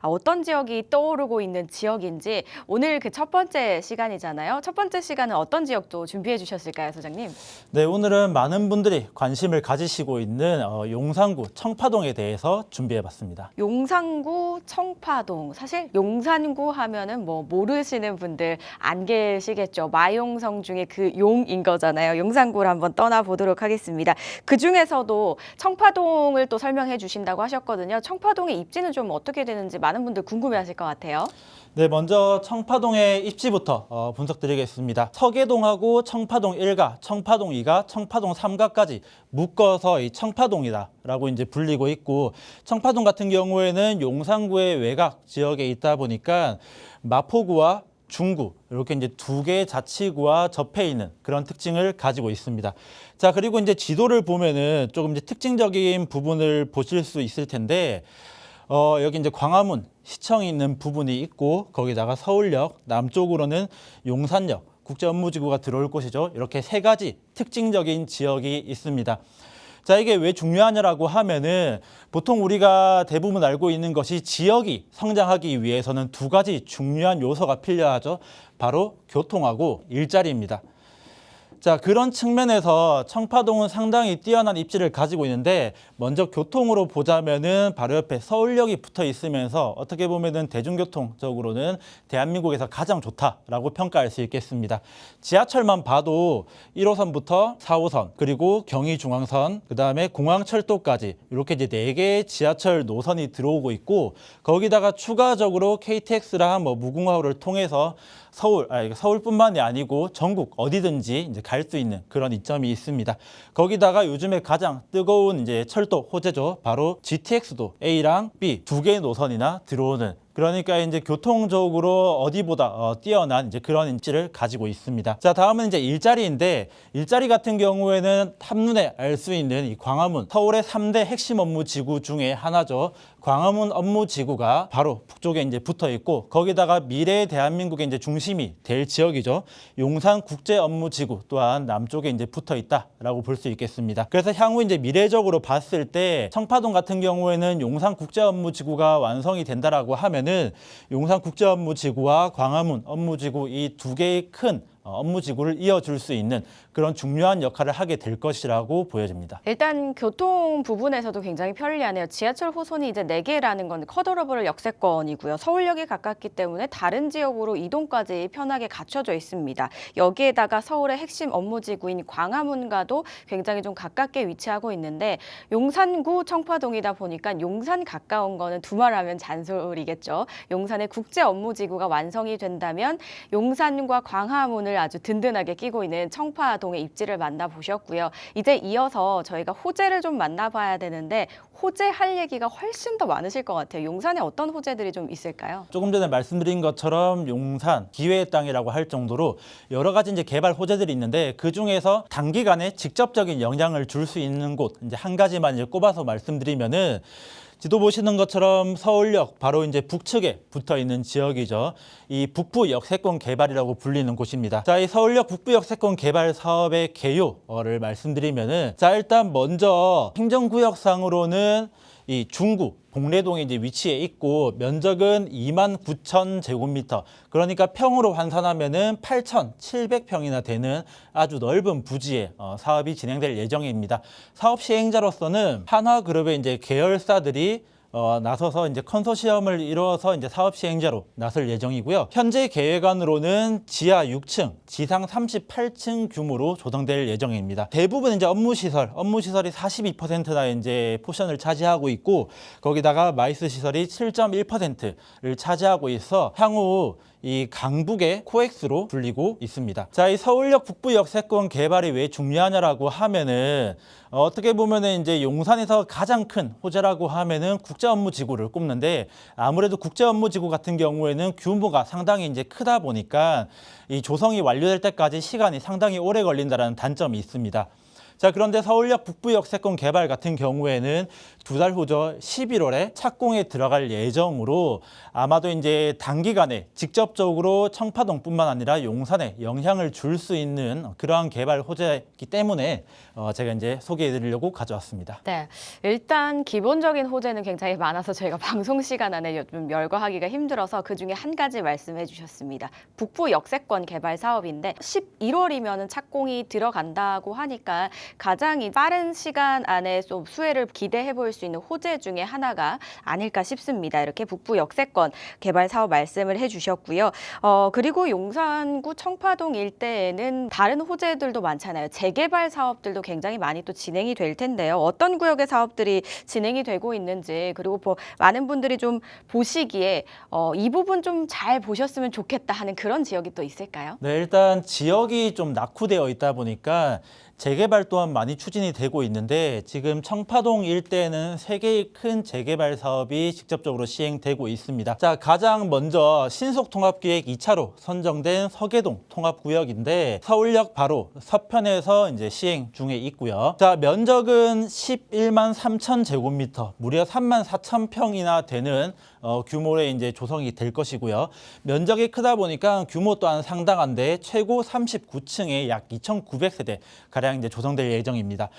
어떤 지역이 떠오르고 있는 지역인지 오늘 그 첫 번째 시간이잖아요. 첫 번째 시간은 어떤 지역도 준비해 주셨을까요, 소장님? 네, 오늘은 많은 분들이 관심을 가지시고 있는 용산구 청파동에 대해서 준비해봤습니다. 용산구 청파동. 사실 용산구 하면은 뭐 모르시는 분들 안 계시겠죠. 마용성 중에 그 용인 거잖아요. 용산구를 한번 떠나보도록 하겠습니다. 그 중에서도 청파동을 또 설명해 주신다고 하셨거든요. 청파동의 입지는 좀 어떻게 되는지 많은 분들 궁금해하실 것 같아요. 네, 먼저 청파동의 입지부터 분석드리겠습니다. 서계동하고 청파동 1가, 청파동 2가, 청파동 3가까지 묶어서 이 청파동이다라고 이제 불리고 있고, 청파동 같은 경우에는 용산구의 외곽 지역에 있다 보니까 마포구와 중구 이렇게 이제 두 개의 자치구와 접해 있는 그런 특징을 가지고 있습니다. 자, 그리고 이제 지도를 보면은 조금 이제 특징적인 부분을 보실 수 있을 텐데. 여기 이제 광화문 시청이 있는 부분이 있고 거기다가 서울역, 남쪽으로는 용산역, 국제업무지구가 들어올 곳이죠. 이렇게 세 가지 특징적인 지역이 있습니다. 자, 이게 왜 중요하냐라고 하면은 보통 우리가 대부분 알고 있는 것이 지역이 성장하기 위해서는 두 가지 중요한 요소가 필요하죠. 바로 교통하고 일자리입니다. 자, 그런 측면에서 청파동은 상당히 뛰어난 입지를 가지고 있는데 먼저 교통으로 보자면은 바로 옆에 서울역이 붙어 있으면서 어떻게 보면은 대중교통적으로는 대한민국에서 가장 좋다라고 평가할 수 있겠습니다. 지하철만 봐도 1호선부터 4호선 그리고 경의중앙선 그다음에 공항철도까지 이렇게 이제 4개의 지하철 노선이 들어오고 있고 거기다가 추가적으로 KTX랑 무궁화호를 통해서 서울뿐만이 아니고 전국 어디든지 이제 갈 수 있는 그런 이점이 있습니다. 거기다가 요즘에 가장 뜨거운 이제 철도 호재죠. 바로 GTX도 A랑 B 두 개의 노선이나 들어오는 그러니까 이제 교통적으로 어디보다 뛰어난 이제 그런 입지를 가지고 있습니다. 자, 다음은 이제 일자리인데 일자리 같은 경우에는 한눈에 알 수 있는 이 광화문 서울의 3대 핵심 업무 지구 중에 하나죠. 광화문 업무 지구가 바로 북쪽에 이제 붙어 있고 거기다가 미래의 대한민국의 이제 중심이 될 지역이죠. 용산 국제 업무 지구 또한 남쪽에 이제 붙어 있다라고 볼 수 있겠습니다. 그래서 향후 이제 미래적으로 봤을 때 청파동 같은 경우에는 용산 국제 업무 지구가 완성이 된다라고 하면 용산국제업무지구와 광화문 업무지구 이 두 개의 큰 업무지구를 이어줄 수 있는 그런 중요한 역할을 하게 될 것이라고 보여집니다. 일단 교통 부분에서도 굉장히 편리하네요. 지하철 호선이 이제 4개라는 건 커더러블 역세권이고요. 서울역에 가깝기 때문에 다른 지역으로 이동까지 편하게 갖춰져 있습니다. 여기에다가 서울의 핵심 업무지구인 광화문과도 굉장히 좀 가깝게 위치하고 있는데 용산구 청파동이다 보니까 용산 가까운 거는 두말하면 잔소리겠죠. 용산의 국제 업무지구가 완성이 된다면 용산과 광화문을 아주 든든하게 끼고 있는 청파동의 입지를 만나보셨고요. 이제 이어서 저희가 호재를 좀 만나봐야 되는데 호재할 얘기가 훨씬 더 많으실 것 같아요. 용산에 어떤 호재들이 좀 있을까요? 조금 전에 말씀드린 것처럼 용산 기회의 땅이라고 할 정도로 여러 가지 이제 개발 호재들이 있는데 그 중에서 단기간에 직접적인 영향을 줄 수 있는 곳 이제 한 가지만 이제 꼽아서 말씀드리면은 지도 보시는 것처럼 서울역 바로 이제 북측에 붙어 있는 지역이죠. 이 북부 역세권 개발이라고 불리는 곳입니다. 자, 이 서울역 북부 역세권 개발 사업의 개요를 말씀드리면은 자, 일단 먼저 행정구역상으로는 이 중구 봉래동에 이제 위치해 있고 면적은 29,000제곱미터 그러니까 평으로 환산하면은 8,700평이나 되는 아주 넓은 부지에 사업이 진행될 예정입니다. 사업 시행자로서는 한화그룹의 이제 계열사들이 나서서 이제 컨소시엄을 이루어서 이제 사업 시행자로 나설 예정이고요. 현재 계획안으로는 지하 6층, 지상 38층 규모로 조성될 예정입니다. 대부분 이제 업무시설이 42%나 이제 포션을 차지하고 있고 거기다가 마이스 시설이 7.1%를 차지하고 있어 향후 이 강북의 코엑스로 불리고 있습니다. 자, 이 서울역 북부 역세권 개발이 왜 중요하냐라고 하면은 어떻게 보면은 이제 용산에서 가장 큰 호재라고 하면은 국제업무지구를 꼽는데 아무래도 국제업무지구 같은 경우에는 규모가 상당히 이제 크다 보니까 이 조성이 완료될 때까지 시간이 상당히 오래 걸린다는 단점이 있습니다. 자, 그런데 서울역 북부 역세권 개발 같은 경우에는 2달 후죠. 11월에 착공에 들어갈 예정으로 아마도 이제 단기간에 직접적으로 청파동뿐만 아니라 용산에 영향을 줄 수 있는 그러한 개발 호재이기 때문에 제가 이제 소개해드리려고 가져왔습니다. 네, 일단 기본적인 호재는 굉장히 많아서 저희가 방송 시간 안에 좀 열거하기가 힘들어서 그중에 한 가지 말씀해 주셨습니다. 북부 역세권 개발 사업인데 11월이면 착공이 들어간다고 하니까 가장 빠른 시간 안에 좀 수혜를 기대해 볼 수 있는 호재 중에 하나가 아닐까 싶습니다. 이렇게 북부 역세권 개발 사업 말씀을 해주셨고요. 그리고 용산구 청파동 일대에는 다른 호재들도 많잖아요. 재개발 사업들도 굉장히 많이 또 진행이 될 텐데요. 어떤 구역의 사업들이 진행이 되고 있는지, 그리고 많은 분들이 좀 보시기에 이 부분 좀 잘 보셨으면 좋겠다 하는 그런 지역이 또 있을까요? 네, 일단 지역이 좀 낙후되어 있다 보니까 재개발 또한 많이 추진이 되고 있는데 지금 청파동 일대에는 3개의 큰 재개발 사업이 직접적으로 시행되고 있습니다. 자, 가장 먼저 신속통합기획 2차로 선정된 서계동 통합구역인데 서울역 바로 서편에서 이제 시행 중에 있고요. 자, 면적은 11만 3천 제곱미터, 무려 3만 4천 평이나 되는 규모의 이제 조성이 될 것이고요. 면적이 크다 보니까 규모 또한 상당한데 최고 39층에 약 2,900세대 가량 이제 조성될 예정입니다.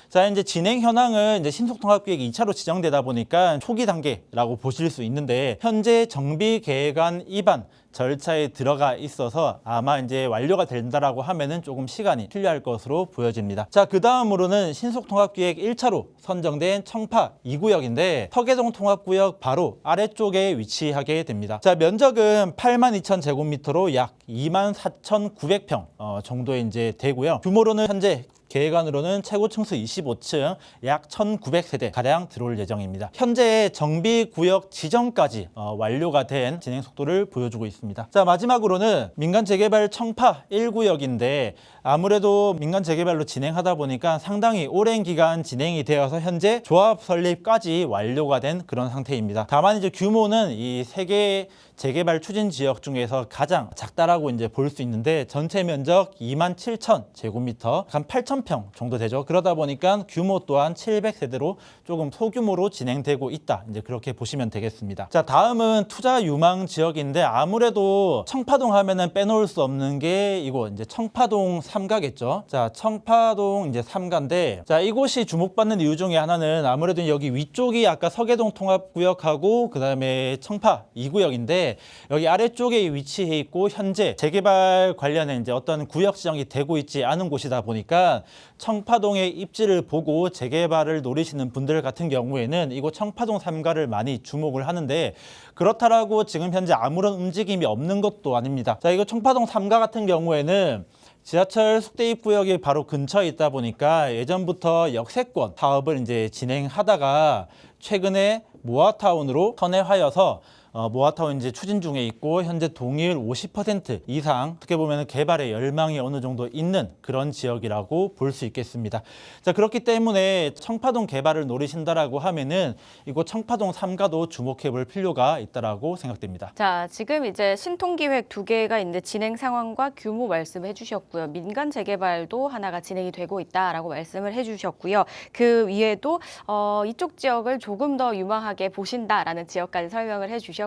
자, 이제 진행 현황은 이제 신속통합기획 2차로 지정되다 보니까 초기 단계라고 보실 수 있는데 현재 정비계획안 입안 절차에 들어가 있어서 아마 이제 완료가 된다라고 하면은 조금 시간이 필요할 것으로 보여집니다. 자, 그 다음으로는 신속통합기획 1차로 선정된 청파 2구역인데 서계동 통합구역 바로 아래쪽에 위치하게 됩니다. 자, 면적은 8만 2천 제곱미터로 약 2만 4,900평 정도 이제 되고요. 규모로는 현재 계획안으로는 최고 층수 25층 약 1,900세대 가량 들어올 예정입니다. 현재 정비구역 지정까지 완료가 된 진행 속도를 보여주고 있습니다. 자, 마지막으로는 민간 재개발 청파 1구역인데 아무래도 민간 재개발로 진행하다 보니까 상당히 오랜 기간 진행이 되어서 현재 조합 설립까지 완료가 된 그런 상태입니다. 다만 이제 규모는 이 3개 재개발 추진 지역 중에서 가장 작다라고 이제 볼 수 있는데 전체 면적 2만 7천 제곱미터, 한 8,000평 정도 되죠. 그러다 보니까 규모 또한 700세대로 조금 소규모로 진행되고 있다. 이제 그렇게 보시면 되겠습니다. 자, 다음은 투자 유망 지역인데 아무래도 청파동 하면은 빼놓을 수 없는 게 이곳 이제 청파동 3가겠죠. 자, 청파동 이제 3가인데 자, 이곳이 주목받는 이유 중에 하나는 아무래도 여기 위쪽이 아까 서계동 통합구역하고 그다음에 청파 2구역인데 여기 아래쪽에 위치해 있고 현재 재개발 관련해 이제 어떤 구역 지정이 되고 있지 않은 곳이다 보니까 청파동의 입지를 보고 재개발을 노리시는 분들 같은 경우에는 이곳 청파동 3가를 많이 주목을 하는데 그렇다라고 지금 현재 아무런 움직임이 없는 것도 아닙니다. 자, 이거 청파동 3가 같은 경우에는 지하철 숙대입구역이 바로 근처에 있다 보니까 예전부터 역세권 사업을 이제 진행하다가 최근에 모아타운으로 선회하여서 모아타운 이제 추진 중에 있고 현재 동의율 50% 이상 어떻게 보면 개발의 열망이 어느 정도 있는 그런 지역이라고 볼 수 있겠습니다. 자, 그렇기 때문에 청파동 개발을 노리신다라고 하면은 이곳 청파동 3가도 주목해 볼 필요가 있다라고 생각됩니다. 자, 지금 이제 신통기획 2개가 있는데 진행 상황과 규모 말씀해 주셨고요. 민간 재개발도 하나가 진행이 되고 있다라고 말씀을 해 주셨고요. 그 위에도 이쪽 지역을 조금 더 유망하게 보신다라는 지역까지 설명을 해 주셨거든요.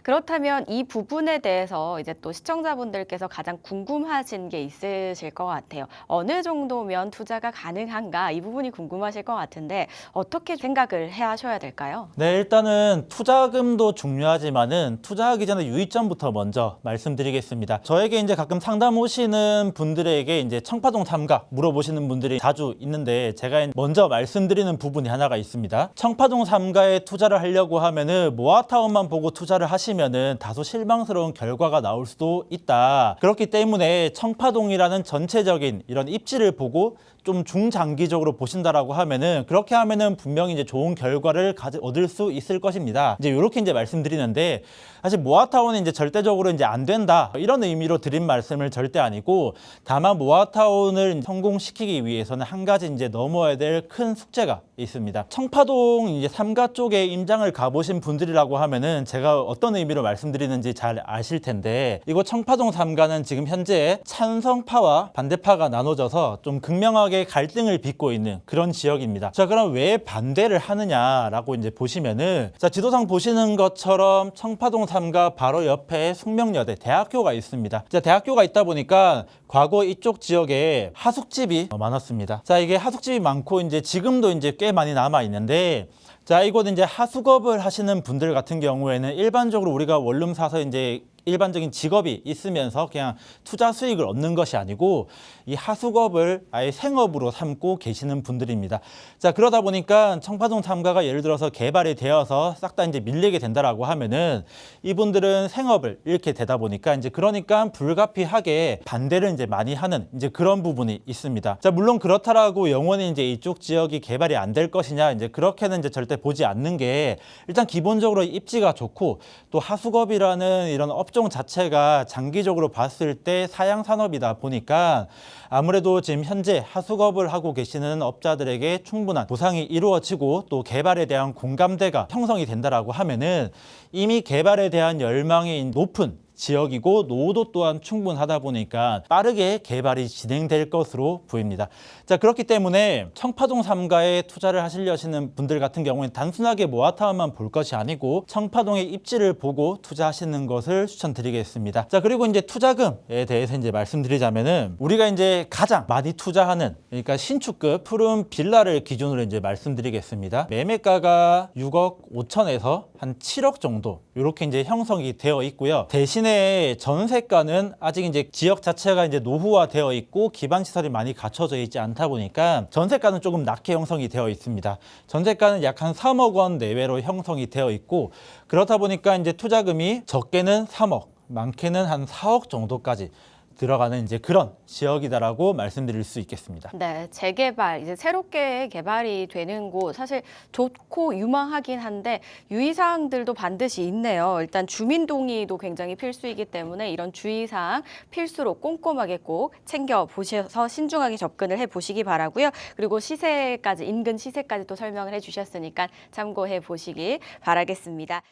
그렇다면 이 부분에 대해서 이제 또 시청자분들께서 가장 궁금하신 게 있으실 것 같아요. 어느 정도면 투자가 가능한가? 이 부분이 궁금하실 것 같은데 어떻게 생각을 하셔야 될까요? 네, 일단은 투자금도 중요하지만은 투자하기 전에 유의점부터 먼저 말씀드리겠습니다. 저에게 이제 가끔 상담 오시는 분들에게 이제 청파동 3가 물어보시는 분들이 자주 있는데 제가 먼저 말씀드리는 부분이 하나가 있습니다. 청파동 3가에 투자를 하려고 하면은 모아타운만 보고 투자를 하시면은 다소 실망스러운 결과가 나올 수도 있다. 그렇기 때문에 청파동이라는 전체적인 이런 입지를 보고 좀 중장기적으로 보신다라고 하면은 그렇게 하면은 분명히 이제 좋은 결과를 얻을 수 있을 것입니다. 이제 이렇게 이제 말씀드리는데 사실 모아타운은 이제 절대적으로 이제 안 된다 이런 의미로 드린 말씀을 절대 아니고 다만 모아타운을 성공시키기 위해서는 한 가지 이제 넘어야 될 큰 숙제가 있습니다. 청파동 이제 3가 쪽에 임장을 가보신 분들이라고 하면은 보시면은 제가 어떤 의미로 말씀드리는지 잘 아실 텐데, 이곳 청파동 3가는 지금 현재 찬성파와 반대파가 나눠져서 좀 극명하게 갈등을 빚고 있는 그런 지역입니다. 자, 그럼 왜 반대를 하느냐라고 이제 보시면은, 자, 지도상 보시는 것처럼 청파동 3가 바로 옆에 숙명여대 대학교가 있습니다. 자, 대학교가 있다 보니까 과거 이쪽 지역에 하숙집이 많았습니다. 자, 이게 하숙집이 많고 이제 지금도 이제 꽤 많이 남아 있는데, 자, 이곳 이제 하숙업을 하시는 분들 같은 경우에는 일반적으로 우리가 원룸 사서 이제 일반적인 직업이 있으면서 그냥 투자 수익을 얻는 것이 아니고 이 하숙업을 아예 생업으로 삼고 계시는 분들입니다. 자, 그러다 보니까 청파동 3가가 예를 들어서 개발이 되어서 싹 다 이제 밀리게 된다라고 하면은 이분들은 생업을 잃게 되다 보니까 이제 그러니까 불가피하게 반대를 이제 많이 하는 이제 그런 부분이 있습니다. 자, 물론 그렇다라고 영원히 이제 이쪽 지역이 개발이 안 될 것이냐, 이제 그렇게는 이제 절대 보지 않는 게, 일단 기본적으로 입지가 좋고 또 하숙업이라는 이런 업종 자체가 장기적으로 봤을 때 사양 산업이다 보니까 아무래도 지금 현재 하숙업을 하고 계시는 업자들에게 충분한 보상이 이루어지고 또 개발에 대한 공감대가 형성이 된다라고 하면은 이미 개발에 대한 열망이 높은 지역이고 노후도 또한 충분하다 보니까 빠르게 개발이 진행될 것으로 보입니다. 자, 그렇기 때문에 청파동 3가에 투자를 하시려시는 분들 같은 경우에는 단순하게 모아타운만 볼 것이 아니고 청파동의 입지를 보고 투자하시는 것을 추천드리겠습니다. 자, 그리고 이제 투자금에 대해서 이제 말씀드리자면은 우리가 이제 가장 많이 투자하는, 그러니까 신축급 푸른 빌라를 기준으로 이제 말씀드리겠습니다. 매매가가 6억 5천에서 한 7억 정도 이렇게 이제 형성이 되어 있고요. 대신에 전세가는 아직 이제 지역 자체가 이제 노후화되어 있고 기반 시설이 많이 갖춰져 있지 않다 보니까 전세가는 조금 낮게 형성이 되어 있습니다. 전세가는 약 한 3억 원 내외로 형성이 되어 있고, 그렇다 보니까 이제 투자금이 적게는 3억, 많게는 한 4억 정도까지 들어가는 이제 그런 지역이다라고 말씀드릴 수 있겠습니다. 네, 재개발, 이제 새롭게 개발이 되는 곳 사실 좋고 유망하긴 한데 유의사항들도 반드시 있네요. 일단 주민 동의도 굉장히 필수이기 때문에 이런 주의사항 필수로 꼼꼼하게 꼭 챙겨보셔서 신중하게 접근을 해보시기 바라고요. 그리고 시세까지, 인근 시세까지 또 설명을 해주셨으니까 참고해 보시기 바라겠습니다.